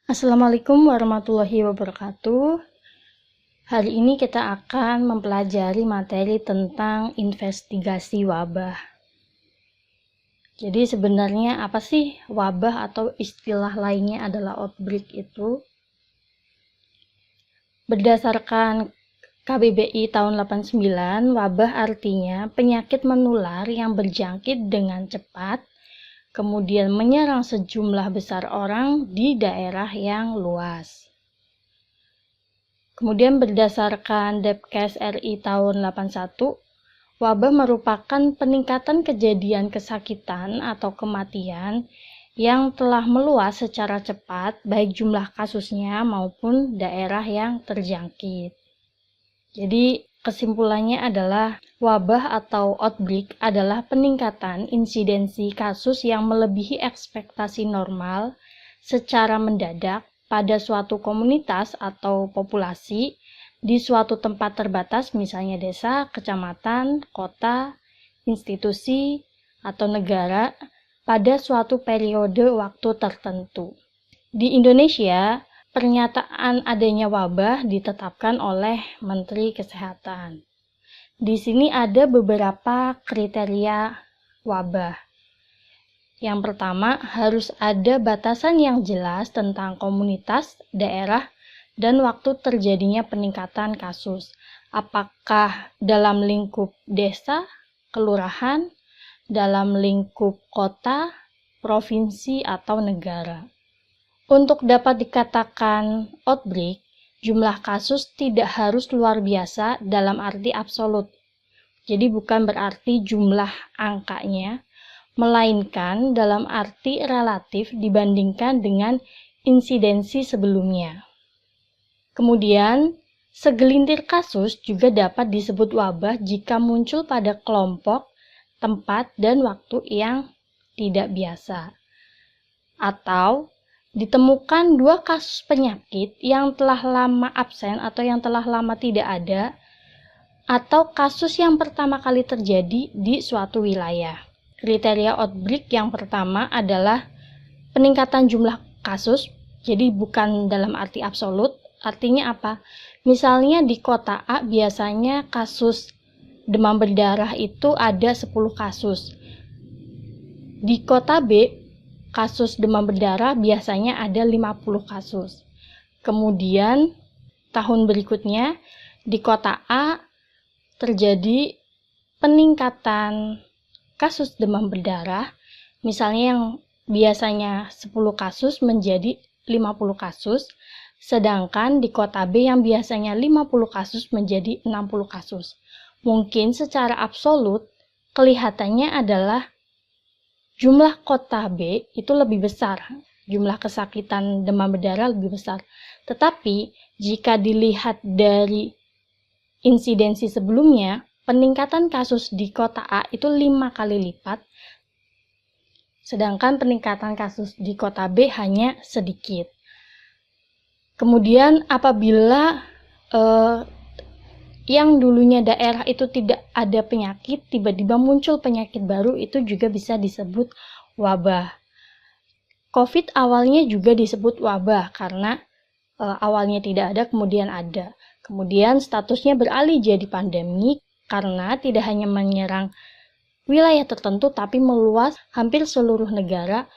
Assalamualaikum warahmatullahi wabarakatuh. Hari ini kita akan mempelajari materi tentang investigasi wabah. Jadi sebenarnya apa sih wabah atau istilah lainnya adalah outbreak itu? Berdasarkan KBBI tahun 89, wabah artinya penyakit menular yang berjangkit dengan cepat kemudian menyerang sejumlah besar orang di daerah yang luas. Kemudian berdasarkan Depkes RI tahun 81, wabah merupakan peningkatan kejadian kesakitan atau kematian yang telah meluas secara cepat baik jumlah kasusnya maupun daerah yang terjangkit. Jadi kesimpulannya adalah wabah atau outbreak adalah peningkatan insidensi kasus yang melebihi ekspektasi normal secara mendadak pada suatu komunitas atau populasi di suatu tempat terbatas, misalnya desa, kecamatan, kota, institusi, atau negara pada suatu periode waktu tertentu. Di Indonesia, pernyataan adanya wabah ditetapkan oleh Menteri Kesehatan. Di sini ada beberapa kriteria wabah. Yang pertama, harus ada batasan yang jelas tentang komunitas, daerah, dan waktu terjadinya peningkatan kasus. Apakah dalam lingkup desa, kelurahan, dalam lingkup kota, provinsi, atau negara. Untuk dapat dikatakan outbreak, jumlah kasus tidak harus luar biasa dalam arti absolut. Jadi bukan berarti jumlah angkanya, melainkan dalam arti relatif dibandingkan dengan insidensi sebelumnya. Kemudian, segelintir kasus juga dapat disebut wabah jika muncul pada kelompok, tempat, dan waktu yang tidak biasa. Atau ditemukan 2 kasus penyakit yang telah lama absen atau yang telah lama tidak ada, atau kasus yang pertama kali terjadi di suatu wilayah. Kriteria outbreak yang pertama adalah peningkatan jumlah kasus, jadi bukan dalam arti absolut. Artinya apa? Misalnya di kota A biasanya kasus demam berdarah itu ada 10 kasus. Di kota B kasus demam berdarah biasanya ada 50 kasus. Kemudian tahun berikutnya di kota A terjadi peningkatan kasus demam berdarah, misalnya yang biasanya 10 kasus menjadi 50 kasus, sedangkan di kota B yang biasanya 50 kasus menjadi 60 kasus. Mungkin secara absolut kelihatannya adalah jumlah kota B itu lebih besar, jumlah kesakitan demam berdarah lebih besar. Tetapi jika dilihat dari insidensi sebelumnya, peningkatan kasus di kota A itu 5 kali lipat, sedangkan peningkatan kasus di kota B hanya sedikit. Kemudian apabila yang dulunya daerah itu tidak ada penyakit, tiba-tiba muncul penyakit baru, itu juga bisa disebut wabah. COVID awalnya juga disebut wabah karena awalnya tidak ada, kemudian ada. Kemudian statusnya beralih jadi pandemi karena tidak hanya menyerang wilayah tertentu, tapi meluas hampir seluruh negara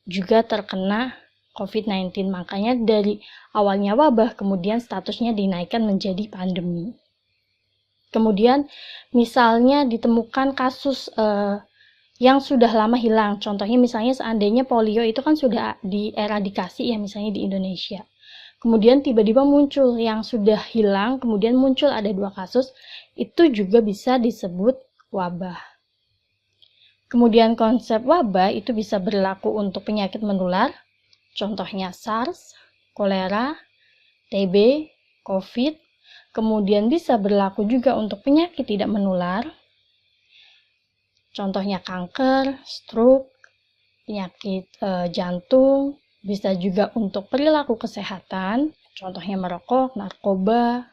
juga terkena COVID-19. Makanya dari awalnya wabah, kemudian statusnya dinaikkan menjadi pandemi. Kemudian misalnya ditemukan kasus yang sudah lama hilang. Contohnya misalnya seandainya polio itu kan sudah dieradikasi ya, misalnya di Indonesia. Kemudian tiba-tiba muncul yang sudah hilang, kemudian muncul ada 2 kasus, itu juga bisa disebut wabah. Kemudian konsep wabah itu bisa berlaku untuk penyakit menular, contohnya SARS, kolera, TB, COVID. Kemudian bisa berlaku juga untuk penyakit tidak menular, contohnya kanker, stroke, penyakit jantung. Bisa juga untuk perilaku kesehatan, contohnya merokok, narkoba,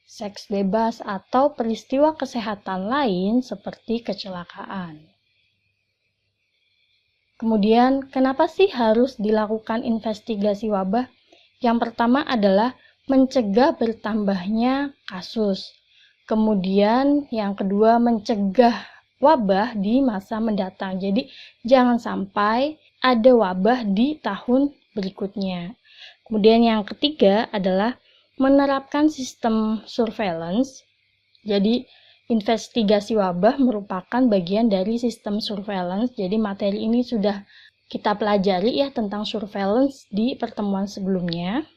seks bebas, atau peristiwa kesehatan lain seperti kecelakaan. Kemudian, kenapa sih harus dilakukan investigasi wabah? Yang pertama adalah mencegah bertambahnya kasus. Kemudian, yang kedua, mencegah wabah di masa mendatang. Jadi, jangan sampai ada wabah di tahun berikutnya. Kemudian, yang ketiga adalah menerapkan sistem surveillance. Jadi, investigasi wabah merupakan bagian dari sistem surveillance. Jadi materi ini sudah kita pelajari ya tentang surveillance di pertemuan sebelumnya.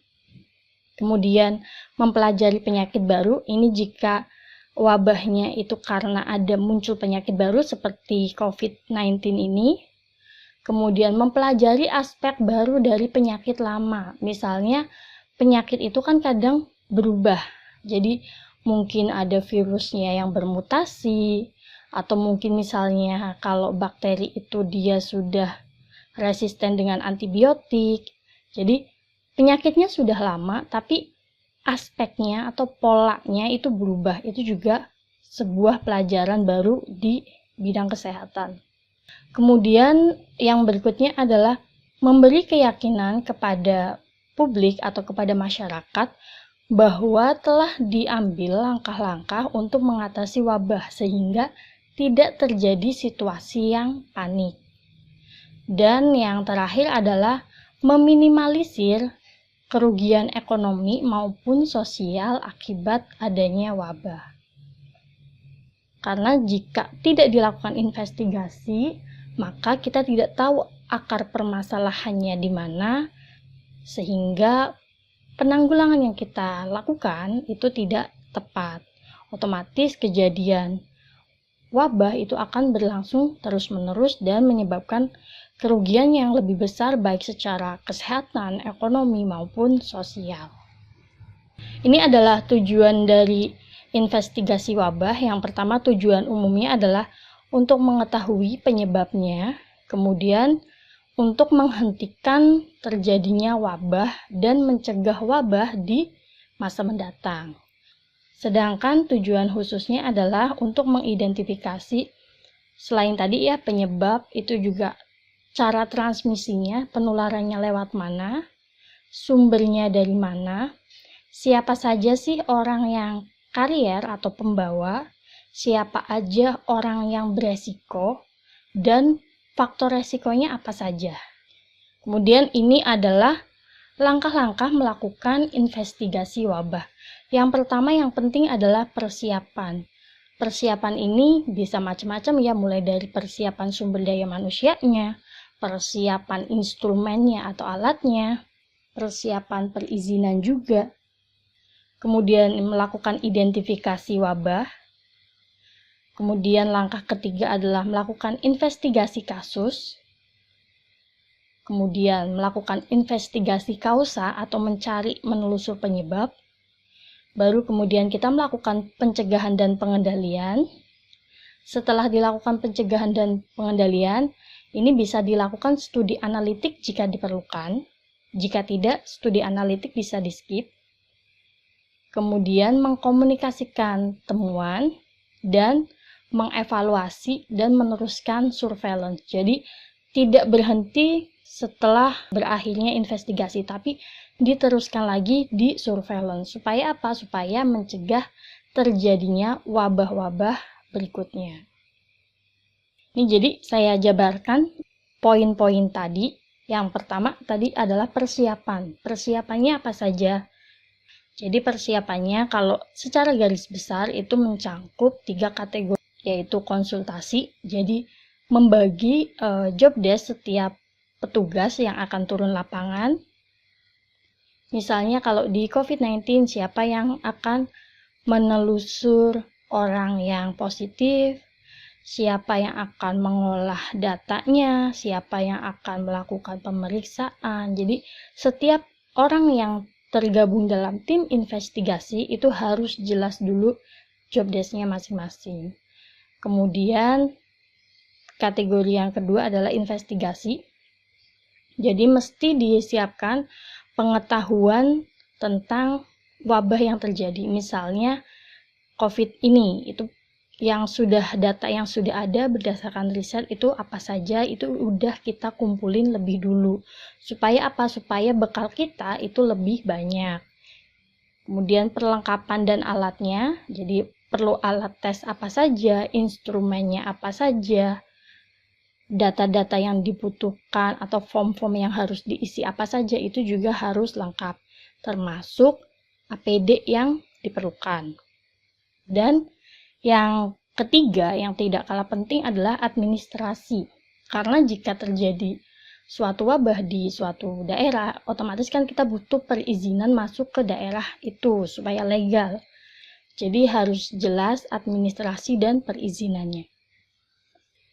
Kemudian mempelajari penyakit baru. Ini jika wabahnya itu karena ada muncul penyakit baru seperti COVID-19 ini. Kemudian mempelajari aspek baru dari penyakit lama. Misalnya penyakit itu kan kadang berubah. Jadi mungkin ada virusnya yang bermutasi, atau mungkin misalnya kalau bakteri itu dia sudah resisten dengan antibiotik. Jadi penyakitnya sudah lama, tapi aspeknya atau polanya itu berubah. Itu juga sebuah pelajaran baru di bidang kesehatan. Kemudian yang berikutnya adalah memberi keyakinan kepada publik atau kepada masyarakat bahwa telah diambil langkah-langkah untuk mengatasi wabah sehingga tidak terjadi situasi yang panik. Dan yang terakhir adalah meminimalisir kerugian ekonomi maupun sosial akibat adanya wabah. Karena jika tidak dilakukan investigasi, maka kita tidak tahu akar permasalahannya di mana, sehingga penanggulangan yang kita lakukan itu tidak tepat. Otomatis kejadian wabah itu akan berlangsung terus-menerus dan menyebabkan kerugian yang lebih besar baik secara kesehatan, ekonomi, maupun sosial. Ini adalah tujuan dari investigasi wabah. Yang pertama, tujuan umumnya adalah untuk mengetahui penyebabnya, kemudian untuk menghentikan terjadinya wabah dan mencegah wabah di masa mendatang. Sedangkan tujuan khususnya adalah untuk mengidentifikasi selain tadi ya penyebab, itu juga cara transmisinya, penularannya lewat mana, sumbernya dari mana, siapa saja sih orang yang karier atau pembawa, siapa aja orang yang beresiko, dan faktor resikonya apa saja. Kemudian ini adalah langkah-langkah melakukan investigasi wabah. Yang pertama yang penting adalah persiapan. Persiapan ini bisa macam-macam ya, mulai dari persiapan sumber daya manusianya, persiapan instrumennya atau alatnya, persiapan perizinan juga. Kemudian melakukan identifikasi wabah. Kemudian langkah ketiga adalah melakukan investigasi kasus. Kemudian melakukan investigasi kausa atau menelusur penyebab. Baru kemudian kita melakukan pencegahan dan pengendalian. Setelah dilakukan pencegahan dan pengendalian, ini bisa dilakukan studi analitik jika diperlukan. Jika tidak, studi analitik bisa di-skip. Kemudian mengkomunikasikan temuan dan mengevaluasi dan meneruskan surveillance. Jadi tidak berhenti setelah berakhirnya investigasi, tapi diteruskan lagi di surveillance. Supaya apa? Supaya mencegah terjadinya wabah-wabah berikutnya. Ini jadi saya jabarkan poin-poin tadi. Yang pertama tadi adalah persiapan. Persiapannya apa saja? Jadi persiapannya kalau secara garis besar itu mencangkup 3 kategori, yaitu konsultasi. Jadi membagi job desk setiap petugas yang akan turun lapangan. Misalnya kalau di COVID-19, siapa yang akan menelusur orang yang positif, siapa yang akan mengolah datanya, siapa yang akan melakukan pemeriksaan. Jadi setiap orang yang tergabung dalam tim investigasi itu harus jelas dulu job desk-nya masing-masing. Kemudian kategori yang kedua adalah investigasi. Jadi mesti disiapkan pengetahuan tentang wabah yang terjadi. Misalnya COVID ini, itu data yang sudah ada berdasarkan riset itu apa saja, itu udah kita kumpulin lebih dulu. Supaya apa? Supaya bekal kita itu lebih banyak. Kemudian perlengkapan dan alatnya, jadi perlu alat tes apa saja, instrumennya apa saja, data-data yang dibutuhkan atau form-form yang harus diisi apa saja, itu juga harus lengkap, termasuk APD yang diperlukan. Dan yang ketiga, yang tidak kalah penting adalah administrasi. Karena jika terjadi suatu wabah di suatu daerah, otomatis kan kita butuh perizinan masuk ke daerah itu supaya legal. Jadi harus jelas administrasi dan perizinannya.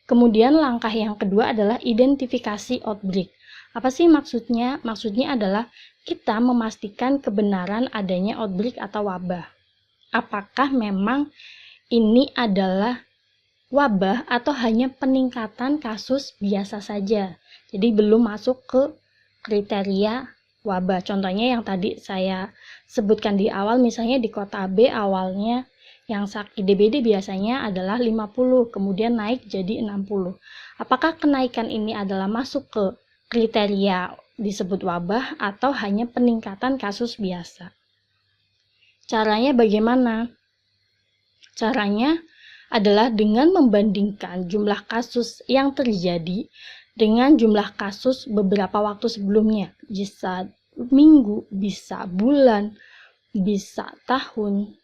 Kemudian langkah yang kedua adalah identifikasi outbreak. Apa sih maksudnya? Maksudnya adalah kita memastikan kebenaran adanya outbreak atau wabah. Apakah memang ini adalah wabah atau hanya peningkatan kasus biasa saja. Jadi belum masuk ke kriteria wabah. Contohnya yang tadi saya sebutkan di awal, misalnya di kota B awalnya yang sakit DBD biasanya adalah 50, kemudian naik jadi 60. Apakah kenaikan ini adalah masuk ke kriteria disebut wabah atau hanya peningkatan kasus biasa? Caranya bagaimana? Caranya adalah dengan membandingkan jumlah kasus yang terjadi dengan jumlah kasus beberapa waktu sebelumnya. Bisa minggu, bisa bulan, bisa tahun.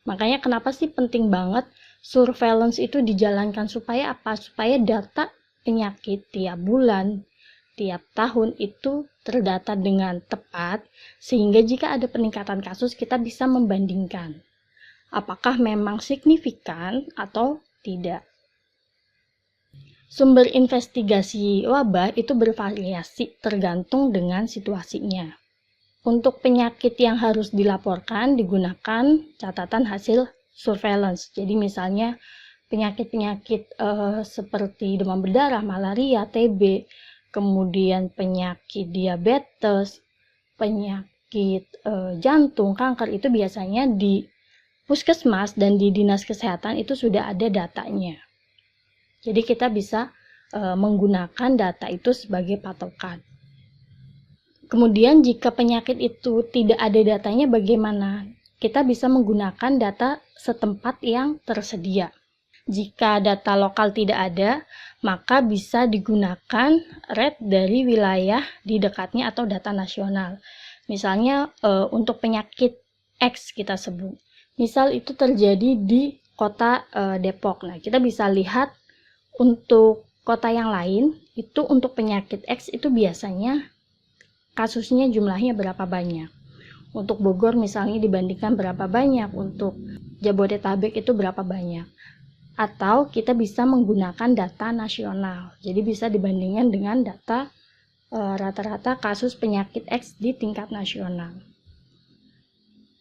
Makanya kenapa sih penting banget surveillance itu dijalankan, supaya apa? Supaya data penyakit tiap bulan, tiap tahun itu terdata dengan tepat, sehingga jika ada peningkatan kasus kita bisa membandingkan apakah memang signifikan atau tidak. Sumber investigasi wabah itu bervariasi tergantung dengan situasinya. Untuk penyakit yang harus dilaporkan digunakan catatan hasil surveillance. Jadi misalnya penyakit-penyakit seperti demam berdarah, malaria, TB, kemudian penyakit diabetes, penyakit jantung, kanker, itu biasanya di puskesmas dan di dinas kesehatan itu sudah ada datanya. Jadi kita bisa menggunakan data itu sebagai patokan. Kemudian jika penyakit itu tidak ada datanya, bagaimana? Kita bisa menggunakan data setempat yang tersedia. Jika data lokal tidak ada, maka bisa digunakan rate dari wilayah di dekatnya atau data nasional. Misalnya untuk penyakit X kita sebut. Misal itu terjadi di kota Depok. Nah, kita bisa lihat untuk kota yang lain, itu untuk penyakit X itu biasanya kasusnya jumlahnya berapa banyak. Untuk Bogor misalnya dibandingkan berapa banyak, untuk Jabodetabek itu berapa banyak. Atau kita bisa menggunakan data nasional. Jadi bisa dibandingkan dengan data rata-rata kasus penyakit X di tingkat nasional.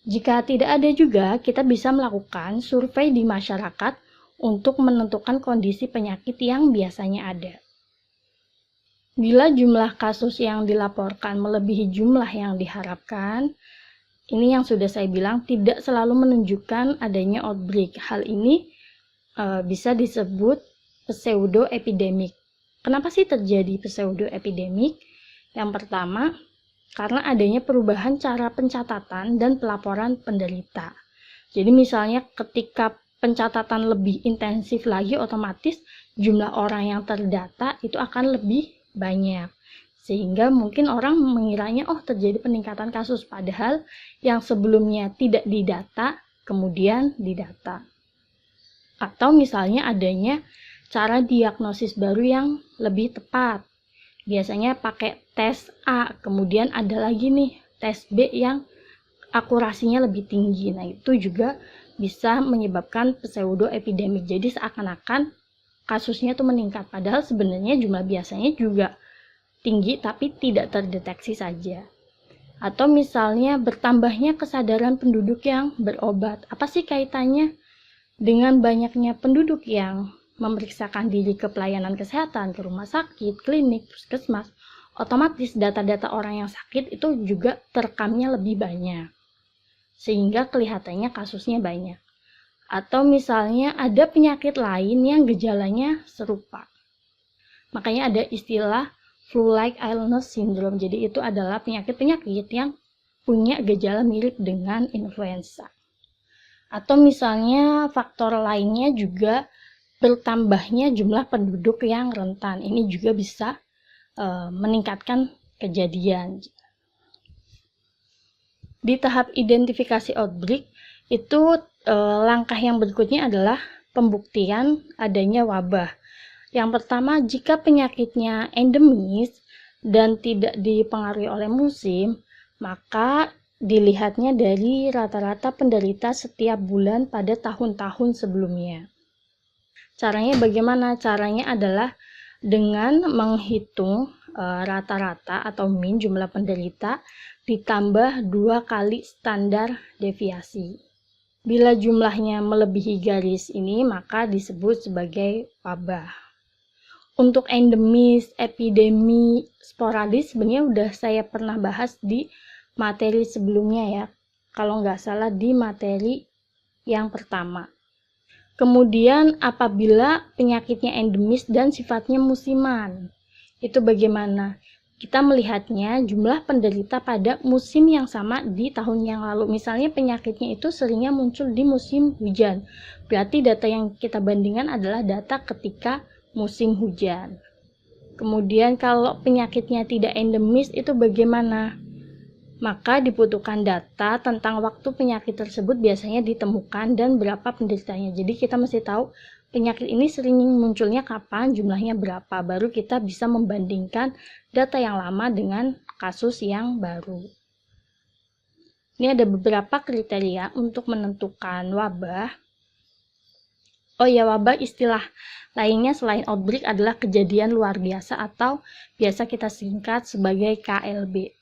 Jika tidak ada juga, kita bisa melakukan survei di masyarakat untuk menentukan kondisi penyakit yang biasanya ada. Bila jumlah kasus yang dilaporkan melebihi jumlah yang diharapkan, ini yang sudah saya bilang tidak selalu menunjukkan adanya outbreak. Hal ini bisa disebut pseudoepidemik. Kenapa sih terjadi pseudoepidemik? Yang pertama, karena adanya perubahan cara pencatatan dan pelaporan penderita. Jadi misalnya ketika pencatatan lebih intensif lagi, otomatis jumlah orang yang terdata itu akan lebih banyak. Sehingga mungkin orang mengiranya terjadi peningkatan kasus, padahal yang sebelumnya tidak didata, kemudian didata. Atau misalnya adanya cara diagnosis baru yang lebih tepat. Biasanya pakai tes A, kemudian ada lagi nih tes B yang akurasinya lebih tinggi. Nah, itu juga bisa menyebabkan pseudoepidemik. Jadi seakan-akan kasusnya tuh meningkat, padahal sebenarnya jumlah biasanya juga tinggi tapi tidak terdeteksi saja. Atau misalnya bertambahnya kesadaran penduduk yang berobat. Apa sih kaitannya dengan banyaknya penduduk yang memeriksakan diri ke pelayanan kesehatan, ke rumah sakit, klinik, puskesmas? Otomatis data-data orang yang sakit itu juga terekamnya lebih banyak, sehingga kelihatannya kasusnya banyak. atau misalnya ada penyakit lain yang gejalanya serupa. Makanya ada istilah flu-like illness syndrome. Jadi itu adalah penyakit-penyakit yang punya gejala mirip dengan influenza. Atau misalnya faktor lainnya juga bertambahnya jumlah penduduk yang rentan. Ini juga bisa meningkatkan kejadian. Di tahap identifikasi outbreak itu langkah yang berikutnya adalah pembuktian adanya wabah. Yang pertama, jika penyakitnya endemis dan tidak dipengaruhi oleh musim, maka dilihatnya dari rata-rata penderita setiap bulan pada tahun-tahun sebelumnya. Caranya bagaimana? Caranya adalah dengan menghitung rata-rata atau mean jumlah penderita ditambah 2 kali standar deviasi. Bila jumlahnya melebihi garis ini, maka disebut sebagai wabah. Untuk endemis, epidemi, sporadis sebenarnya udah saya pernah bahas di materi sebelumnya ya. Kalau nggak salah di materi yang pertama. Kemudian apabila penyakitnya endemis dan sifatnya musiman, itu bagaimana? Kita melihatnya jumlah penderita pada musim yang sama di tahun yang lalu. Misalnya penyakitnya itu seringnya muncul di musim hujan. Berarti data yang kita bandingkan adalah data ketika musim hujan. Kemudian kalau penyakitnya tidak endemis itu bagaimana? Maka dibutuhkan data tentang waktu penyakit tersebut biasanya ditemukan dan berapa penderitanya. Jadi kita mesti tahu penyakit ini sering munculnya kapan, jumlahnya berapa. Baru kita bisa membandingkan data yang lama dengan kasus yang baru. Ini ada beberapa kriteria untuk menentukan wabah. Oh ya, wabah istilah lainnya selain outbreak adalah kejadian luar biasa atau biasa kita singkat sebagai KLB.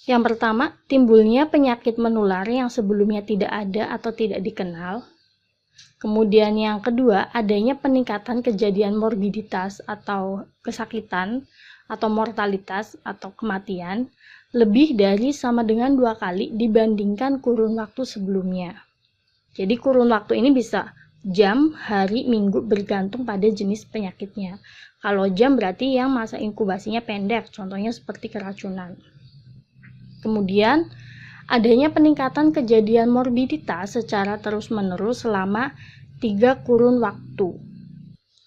Yang pertama, timbulnya penyakit menular yang sebelumnya tidak ada atau tidak dikenal. Kemudian yang kedua, adanya peningkatan kejadian morbiditas atau kesakitan atau mortalitas atau kematian lebih dari sama dengan 2 kali dibandingkan kurun waktu sebelumnya. Jadi kurun waktu ini bisa jam, hari, minggu bergantung pada jenis penyakitnya. Kalau jam berarti yang masa inkubasinya pendek, contohnya seperti keracunan. Kemudian adanya peningkatan kejadian morbiditas secara terus-menerus selama 3 kurun waktu.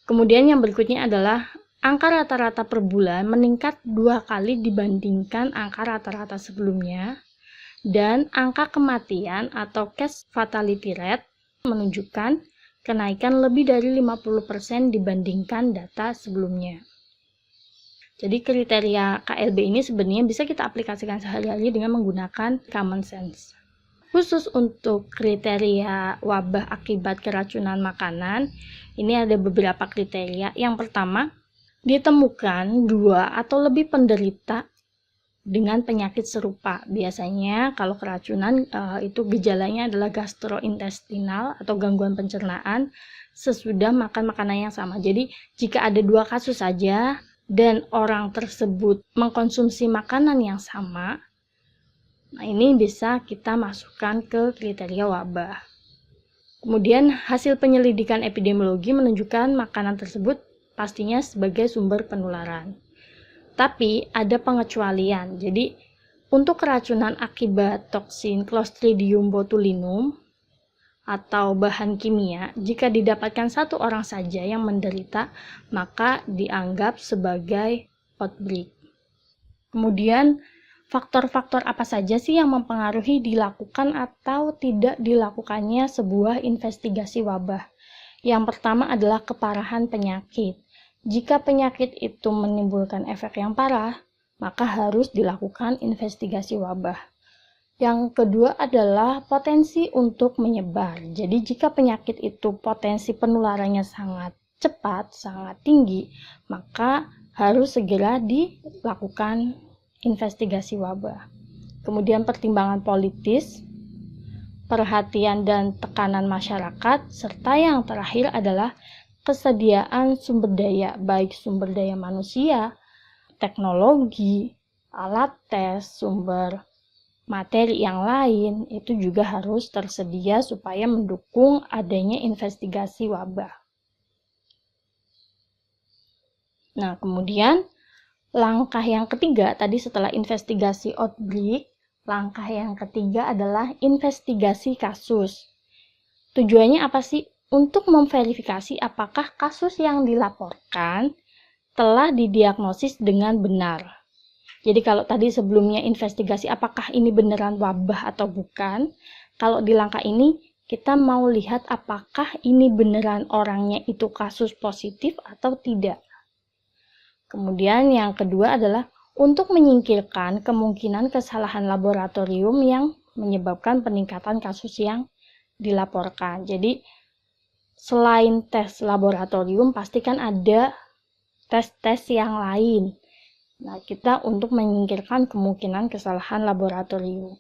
Kemudian yang berikutnya adalah angka rata-rata per bulan meningkat 2 kali dibandingkan angka rata-rata sebelumnya. Dan angka kematian atau case fatality rate menunjukkan kenaikan lebih dari 50% dibandingkan data sebelumnya. Jadi kriteria KLB ini sebenarnya bisa kita aplikasikan sehari-hari dengan menggunakan common sense. Khusus untuk kriteria wabah akibat keracunan makanan, ini ada beberapa kriteria. Yang pertama, ditemukan 2 atau lebih penderita dengan penyakit serupa. Biasanya kalau keracunan itu gejalanya adalah gastrointestinal atau gangguan pencernaan sesudah makan makanan yang sama. Jadi jika ada 2 kasus saja dan orang tersebut mengkonsumsi makanan yang sama, nah ini bisa kita masukkan ke kriteria wabah. Kemudian hasil penyelidikan epidemiologi menunjukkan makanan tersebut pastinya sebagai sumber penularan. Tapi ada pengecualian. Jadi untuk keracunan akibat toksin Clostridium botulinum atau bahan kimia, jika didapatkan 1 orang saja yang menderita, maka dianggap sebagai outbreak. Kemudian faktor-faktor apa saja sih yang mempengaruhi dilakukan atau tidak dilakukannya sebuah investigasi wabah? Yang pertama adalah keparahan penyakit. Jika penyakit itu menimbulkan efek yang parah, maka harus dilakukan investigasi wabah. Yang kedua adalah potensi untuk menyebar. Jadi jika penyakit itu potensi penularannya sangat cepat, sangat tinggi, maka harus segera dilakukan investigasi wabah. Kemudian pertimbangan politis, perhatian dan tekanan masyarakat, serta yang terakhir adalah kesediaan sumber daya, baik sumber daya manusia, teknologi, alat tes, sumber materi yang lain itu juga harus tersedia supaya mendukung adanya investigasi wabah. Nah, kemudian langkah yang ketiga tadi setelah investigasi outbreak, langkah yang ketiga adalah investigasi kasus. Tujuannya apa sih? Untuk memverifikasi apakah kasus yang dilaporkan telah didiagnosis dengan benar. Jadi kalau tadi sebelumnya investigasi apakah ini beneran wabah atau bukan, kalau di langkah ini kita mau lihat apakah ini beneran orangnya itu kasus positif atau tidak. Kemudian yang kedua adalah untuk menyingkirkan kemungkinan kesalahan laboratorium yang menyebabkan peningkatan kasus yang dilaporkan. Jadi selain tes laboratorium pastikan ada tes-tes yang lain. Nah, kita untuk menyingkirkan kemungkinan kesalahan laboratorium.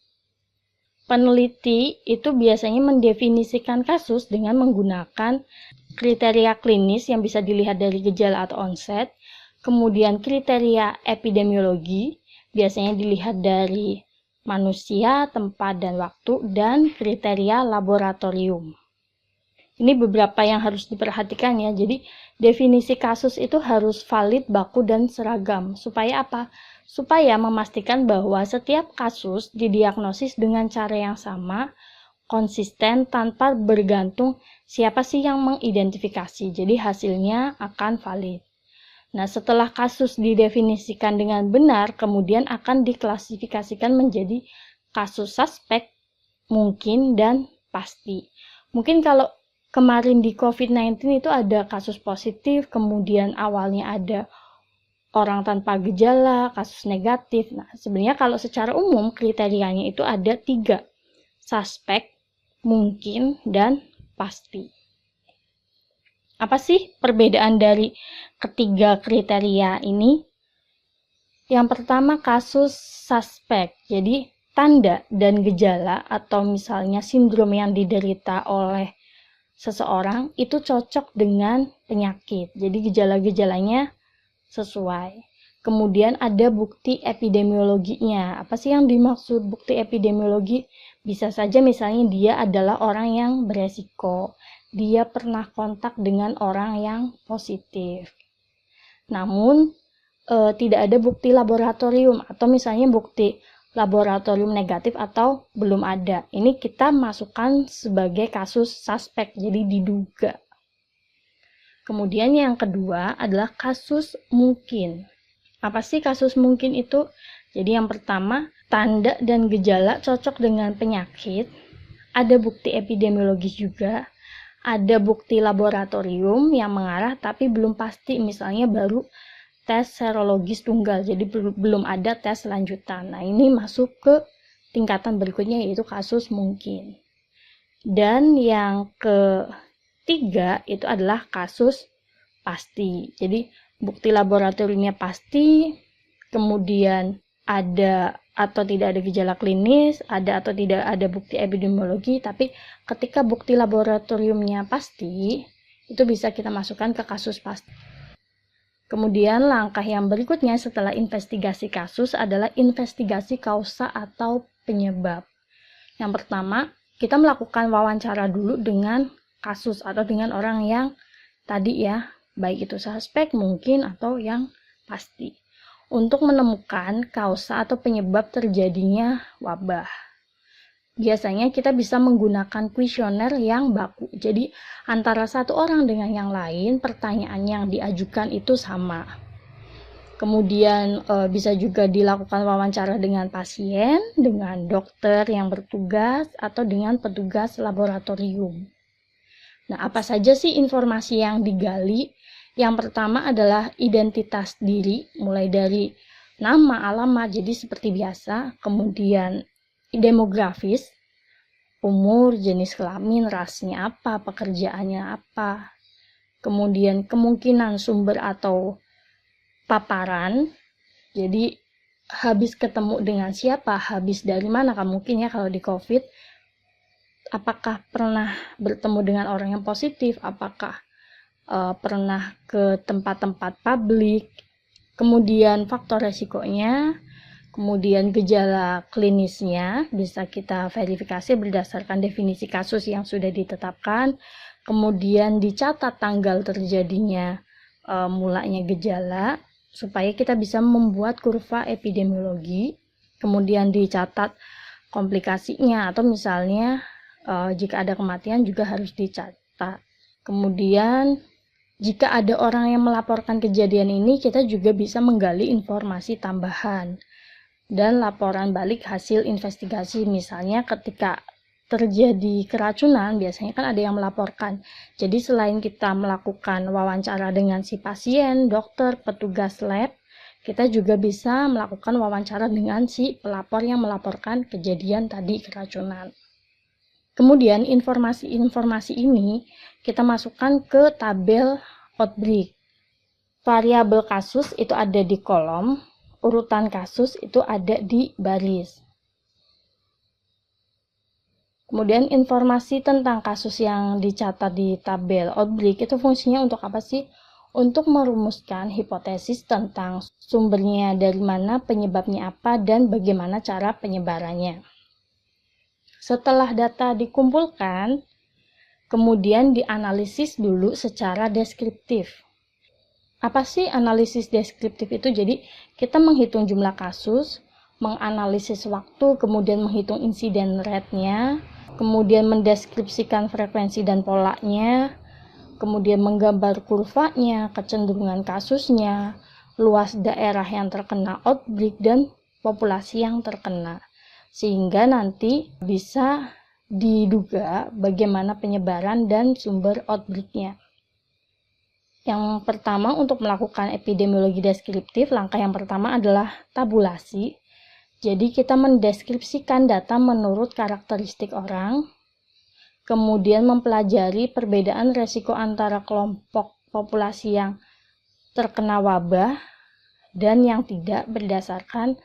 Peneliti itu biasanya mendefinisikan kasus dengan menggunakan kriteria klinis yang bisa dilihat dari gejala atau onset, kemudian kriteria epidemiologi biasanya dilihat dari manusia, tempat, dan waktu, dan kriteria laboratorium. Ini beberapa yang harus diperhatikan ya. Jadi definisi kasus itu harus valid, baku, dan seragam. Supaya apa? Supaya memastikan bahwa setiap kasus didiagnosis dengan cara yang sama, konsisten, tanpa bergantung siapa sih yang mengidentifikasi. Jadi hasilnya akan valid. Nah, setelah kasus didefinisikan dengan benar, kemudian akan diklasifikasikan menjadi kasus suspek, mungkin, dan pasti. Mungkin kalau kemarin di COVID-19 itu ada kasus positif, kemudian awalnya ada orang tanpa gejala, kasus negatif. Nah, sebenarnya kalau secara umum kriterianya itu ada 3, suspek, mungkin, dan pasti. Apa sih perbedaan dari ketiga kriteria ini? Yang pertama kasus suspek. Jadi tanda dan gejala atau misalnya sindrom yang diderita oleh seseorang itu cocok dengan penyakit. Jadi gejala-gejalanya sesuai. Kemudian ada bukti epidemiologinya. Apa sih yang dimaksud bukti epidemiologi? Bisa saja misalnya dia adalah orang yang beresiko. Dia pernah kontak dengan orang yang positif. Namun tidak ada bukti laboratorium atau misalnya bukti laboratorium negatif atau belum ada. Ini kita masukkan sebagai kasus suspek, jadi diduga. Kemudian yang kedua adalah kasus mungkin. Apa sih kasus mungkin itu? Jadi yang pertama, tanda dan gejala cocok dengan penyakit, ada bukti epidemiologis juga, ada bukti laboratorium yang mengarah tapi belum pasti, misalnya baru tes serologis tunggal, jadi belum ada tes lanjutan. Nah, ini masuk ke tingkatan berikutnya yaitu kasus mungkin. Dan yang ketiga itu adalah kasus pasti. Jadi bukti laboratoriumnya pasti, kemudian ada atau tidak ada gejala klinis, ada atau tidak ada bukti epidemiologi, tapi ketika bukti laboratoriumnya pasti, itu bisa kita masukkan ke kasus pasti. Kemudian langkah yang berikutnya setelah investigasi kasus adalah investigasi kausa atau penyebab. Yang pertama, kita melakukan wawancara dulu dengan kasus atau dengan orang yang tadi ya, baik itu suspek mungkin atau yang pasti, untuk menemukan kausa atau penyebab terjadinya wabah. Biasanya kita bisa menggunakan kuesioner yang baku. Jadi antara satu orang dengan yang lain, pertanyaan yang diajukan itu sama. Kemudian bisa juga dilakukan wawancara dengan pasien, dengan dokter yang bertugas, atau dengan petugas laboratorium. Nah, apa saja sih informasi yang digali? Yang pertama adalah identitas diri, mulai dari nama, alamat, jadi seperti biasa. Kemudian demografis, umur, jenis kelamin, rasnya apa, pekerjaannya apa. Kemudian kemungkinan sumber atau paparan, jadi habis ketemu dengan siapa, habis dari mana, mungkin ya kalau di COVID, apakah pernah bertemu dengan orang yang positif, apakah pernah ke tempat-tempat publik, kemudian faktor resikonya, Kemudian gejala klinisnya bisa kita verifikasi berdasarkan definisi kasus yang sudah ditetapkan. Kemudian dicatat tanggal terjadinya mulanya gejala supaya kita bisa membuat kurva epidemiologi. Kemudian dicatat komplikasinya atau misalnya jika ada kematian juga harus dicatat. Kemudian jika ada orang yang melaporkan kejadian ini, kita juga bisa menggali informasi tambahan dan laporan balik hasil investigasi. Misalnya ketika terjadi keracunan, biasanya kan ada yang melaporkan. Jadi selain kita melakukan wawancara dengan si pasien, dokter, petugas lab, kita juga bisa melakukan wawancara dengan si pelapor yang melaporkan kejadian tadi keracunan. Kemudian informasi-informasi ini kita masukkan ke tabel outbreak. Variabel kasus itu ada di kolom, urutan kasus itu ada di baris. Kemudian informasi tentang kasus yang dicatat di tabel outbreak itu fungsinya untuk apa sih? Untuk merumuskan hipotesis tentang sumbernya, dari mana, penyebabnya apa, dan bagaimana cara penyebarannya. Setelah data dikumpulkan, kemudian dianalisis dulu secara deskriptif. Apa sih analisis deskriptif itu? Jadi kita menghitung jumlah kasus, menganalisis waktu, kemudian menghitung insiden rate-nya, kemudian mendeskripsikan frekuensi dan polanya, kemudian menggambar kurvanya, kecenderungan kasusnya, luas daerah yang terkena outbreak, dan populasi yang terkena. Sehingga nanti bisa diduga bagaimana penyebaran dan sumber outbreak-nya. Yang pertama, untuk melakukan epidemiologi deskriptif, langkah yang pertama adalah tabulasi. Jadi kita mendeskripsikan data menurut karakteristik orang, kemudian mempelajari perbedaan resiko antara kelompok populasi yang terkena wabah dan yang tidak berdasarkan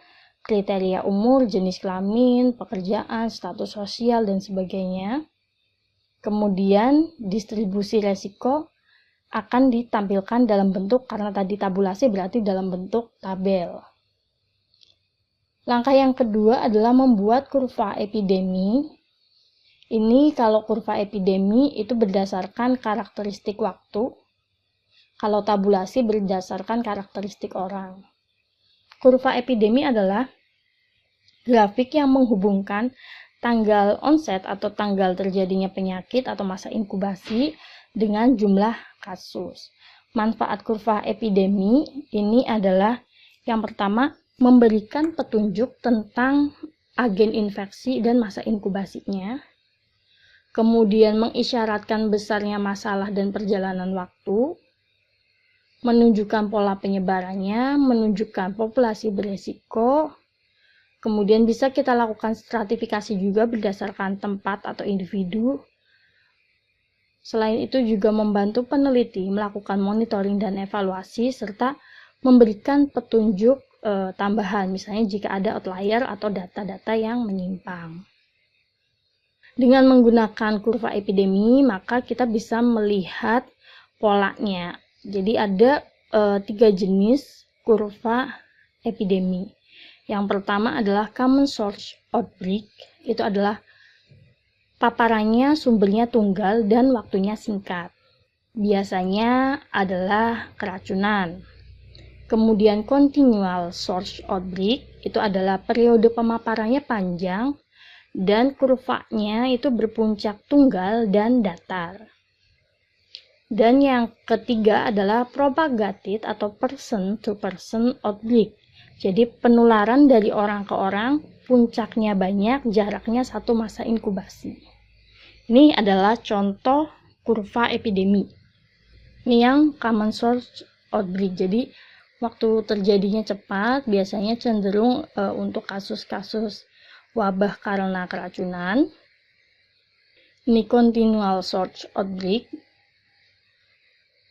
kriteria umur, jenis kelamin, pekerjaan, status sosial, dan sebagainya. Kemudian distribusi resiko akan ditampilkan dalam bentuk, karena tadi tabulasi berarti dalam bentuk tabel. Langkah yang kedua adalah membuat kurva epidemi. Ini kalau kurva epidemi itu berdasarkan karakteristik waktu, kalau tabulasi berdasarkan karakteristik orang. Kurva epidemi adalah grafik yang menghubungkan tanggal onset atau tanggal terjadinya penyakit atau masa inkubasi dengan jumlah kasus. Manfaat kurva epidemi ini adalah yang pertama, memberikan petunjuk tentang agen infeksi dan masa inkubasinya. Kemudian mengisyaratkan besarnya masalah dan perjalanan waktu. Menunjukkan pola penyebarannya, menunjukkan populasi beresiko. Kemudian bisa kita lakukan stratifikasi juga berdasarkan tempat atau individu. Selain itu juga membantu peneliti melakukan monitoring dan evaluasi serta memberikan petunjuk tambahan, misalnya jika ada outlier atau data-data yang menyimpang. Dengan menggunakan kurva epidemi, maka kita bisa melihat polanya. Jadi ada 3 jenis kurva epidemi. Yang pertama adalah common source outbreak, itu adalah paparannya sumbernya tunggal dan waktunya singkat. Biasanya adalah keracunan. Kemudian continual source outbreak, itu adalah periode pemaparannya panjang dan kurvanya itu berpuncak tunggal dan datar. Dan yang ketiga adalah propagated atau person to person outbreak. Jadi penularan dari orang ke orang, puncaknya banyak, jaraknya 1 masa inkubasi. Ini adalah contoh kurva epidemi. Ini yang common source outbreak. Jadi waktu terjadinya cepat, biasanya cenderung untuk kasus-kasus wabah karena keracunan. Ini continual source outbreak.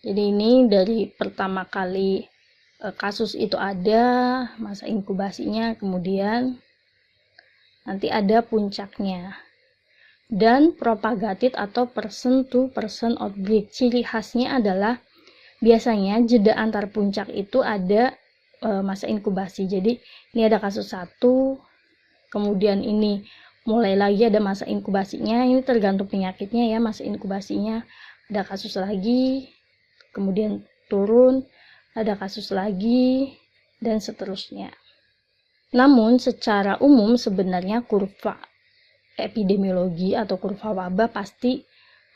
Jadi ini dari pertama kali kasus itu ada, masa inkubasinya, kemudian nanti ada puncaknya. Dan propagated atau person to person outbreak. Ciri khasnya adalah biasanya jeda antar puncak itu ada masa inkubasi. Jadi ini ada kasus 1, kemudian ini mulai lagi ada masa inkubasinya, ini tergantung penyakitnya ya, masa inkubasinya. Ada kasus lagi, kemudian turun, ada kasus lagi, dan seterusnya. Namun secara umum sebenarnya kurva epidemiologi atau kurva wabah pasti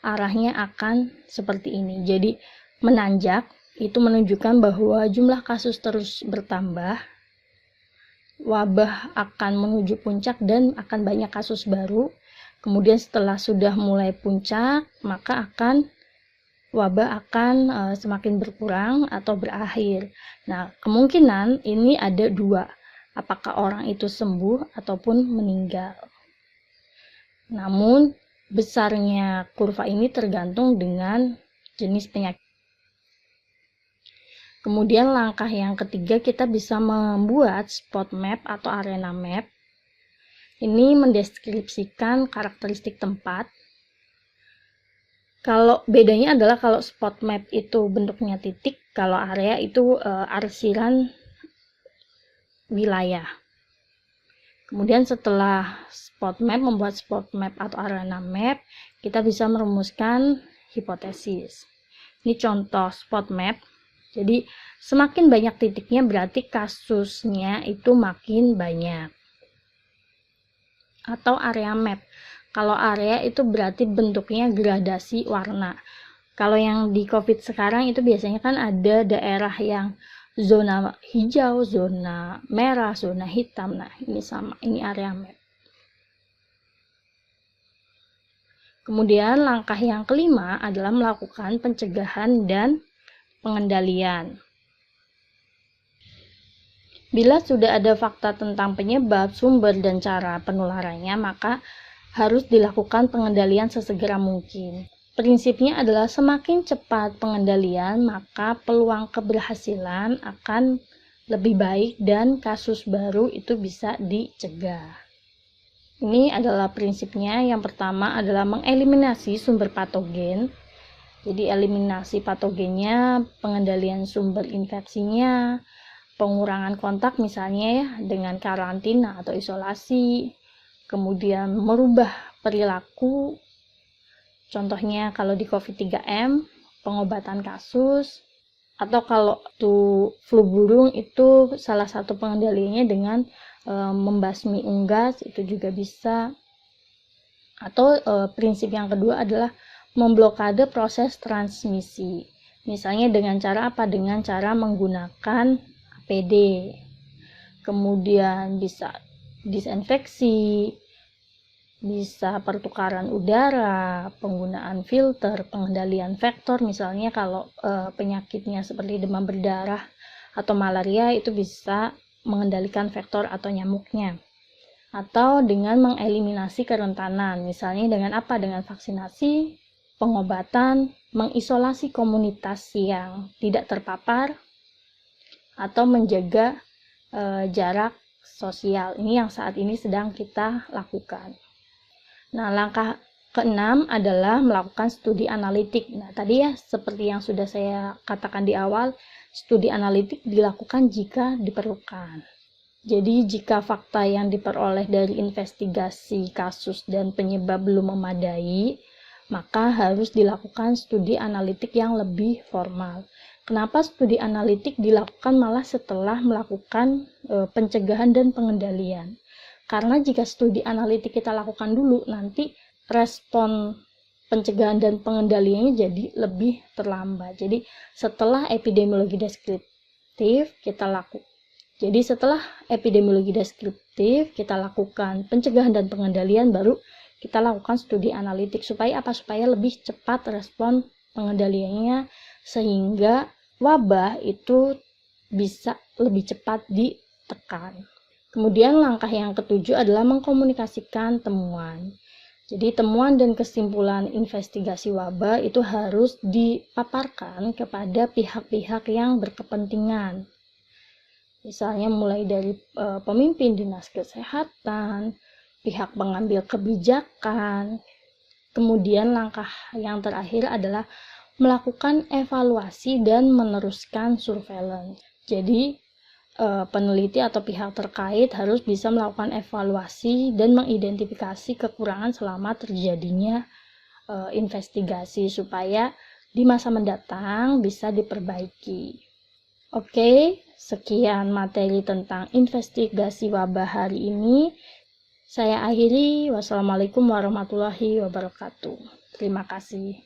arahnya akan seperti ini. Jadi menanjak itu menunjukkan bahwa jumlah kasus terus bertambah, wabah akan menuju puncak dan akan banyak kasus baru. Kemudian setelah sudah mulai puncak, maka wabah akan semakin berkurang atau berakhir. Nah, kemungkinan ini ada 2, apakah orang itu sembuh ataupun meninggal. Namun besarnya kurva ini tergantung dengan jenis penyakit. Kemudian langkah yang ketiga, kita bisa membuat spot map atau arena map. Ini mendeskripsikan karakteristik tempat. Kalau bedanya adalah kalau spot map itu bentuknya titik, kalau area itu arsiran wilayah. Kemudian setelah membuat spot map atau arena map, kita bisa merumuskan hipotesis. Ini contoh spot map. Jadi semakin banyak titiknya berarti kasusnya itu makin banyak. Atau area map. Kalau area itu berarti bentuknya gradasi warna. Kalau yang di COVID sekarang itu biasanya kan ada daerah yang zona hijau, zona merah, zona hitam. Nah, ini sama, ini area map. Kemudian langkah yang kelima adalah melakukan pencegahan dan pengendalian. Bila sudah ada fakta tentang penyebab, sumber, dan cara penularannya, maka harus dilakukan pengendalian sesegera mungkin. Prinsipnya adalah semakin cepat pengendalian, maka peluang keberhasilan akan lebih baik dan kasus baru itu bisa dicegah. Ini adalah prinsipnya. Yang pertama adalah mengeliminasi sumber patogen. Jadi eliminasi patogennya, pengendalian sumber infeksinya, pengurangan kontak misalnya ya dengan karantina atau isolasi, kemudian merubah perilaku. Contohnya kalau di COVID 3M, pengobatan kasus, atau kalau itu flu burung itu salah satu pengendaliannya dengan membasmi unggas, itu juga bisa. Atau prinsip yang kedua adalah memblokade proses transmisi. Misalnya dengan cara apa? Dengan cara menggunakan APD. Kemudian bisa disinfeksi, bisa pertukaran udara, penggunaan filter, pengendalian vektor. Misalnya kalau penyakitnya seperti demam berdarah atau malaria itu bisa mengendalikan vektor atau nyamuknya. Atau dengan mengeliminasi kerentanan. Misalnya dengan apa? Dengan vaksinasi, pengobatan, mengisolasi komunitas yang tidak terpapar, atau menjaga jarak sosial. Ini yang saat ini sedang kita lakukan. Nah, langkah keenam adalah melakukan studi analitik. Nah, tadi ya seperti yang sudah saya katakan di awal, studi analitik dilakukan jika diperlukan. Jadi jika fakta yang diperoleh dari investigasi kasus dan penyebab belum memadai, maka harus dilakukan studi analitik yang lebih formal. Kenapa studi analitik dilakukan malah setelah melakukan pencegahan dan pengendalian? Karena jika studi analitik kita lakukan dulu, nanti respon pencegahan dan pengendaliannya jadi lebih terlambat. Jadi setelah epidemiologi deskriptif kita lakukan. Jadi setelah epidemiologi deskriptif kita lakukan pencegahan dan pengendalian, baru kita lakukan studi analitik. Supaya apa? Supaya lebih cepat respon pengendaliannya, sehingga wabah itu bisa lebih cepat ditekan. Kemudian langkah yang ketujuh adalah mengkomunikasikan temuan. Jadi temuan dan kesimpulan investigasi wabah itu harus dipaparkan kepada pihak-pihak yang berkepentingan. Misalnya mulai dari pemimpin dinas kesehatan, pihak pengambil kebijakan. Kemudian langkah yang terakhir adalah melakukan evaluasi dan meneruskan surveillance. Jadi peneliti atau pihak terkait harus bisa melakukan evaluasi dan mengidentifikasi kekurangan selama terjadinya investigasi supaya di masa mendatang bisa diperbaiki. Oke, sekian materi tentang investigasi wabah hari ini. Saya akhiri. Wassalamualaikum warahmatullahi wabarakatuh. Terima kasih.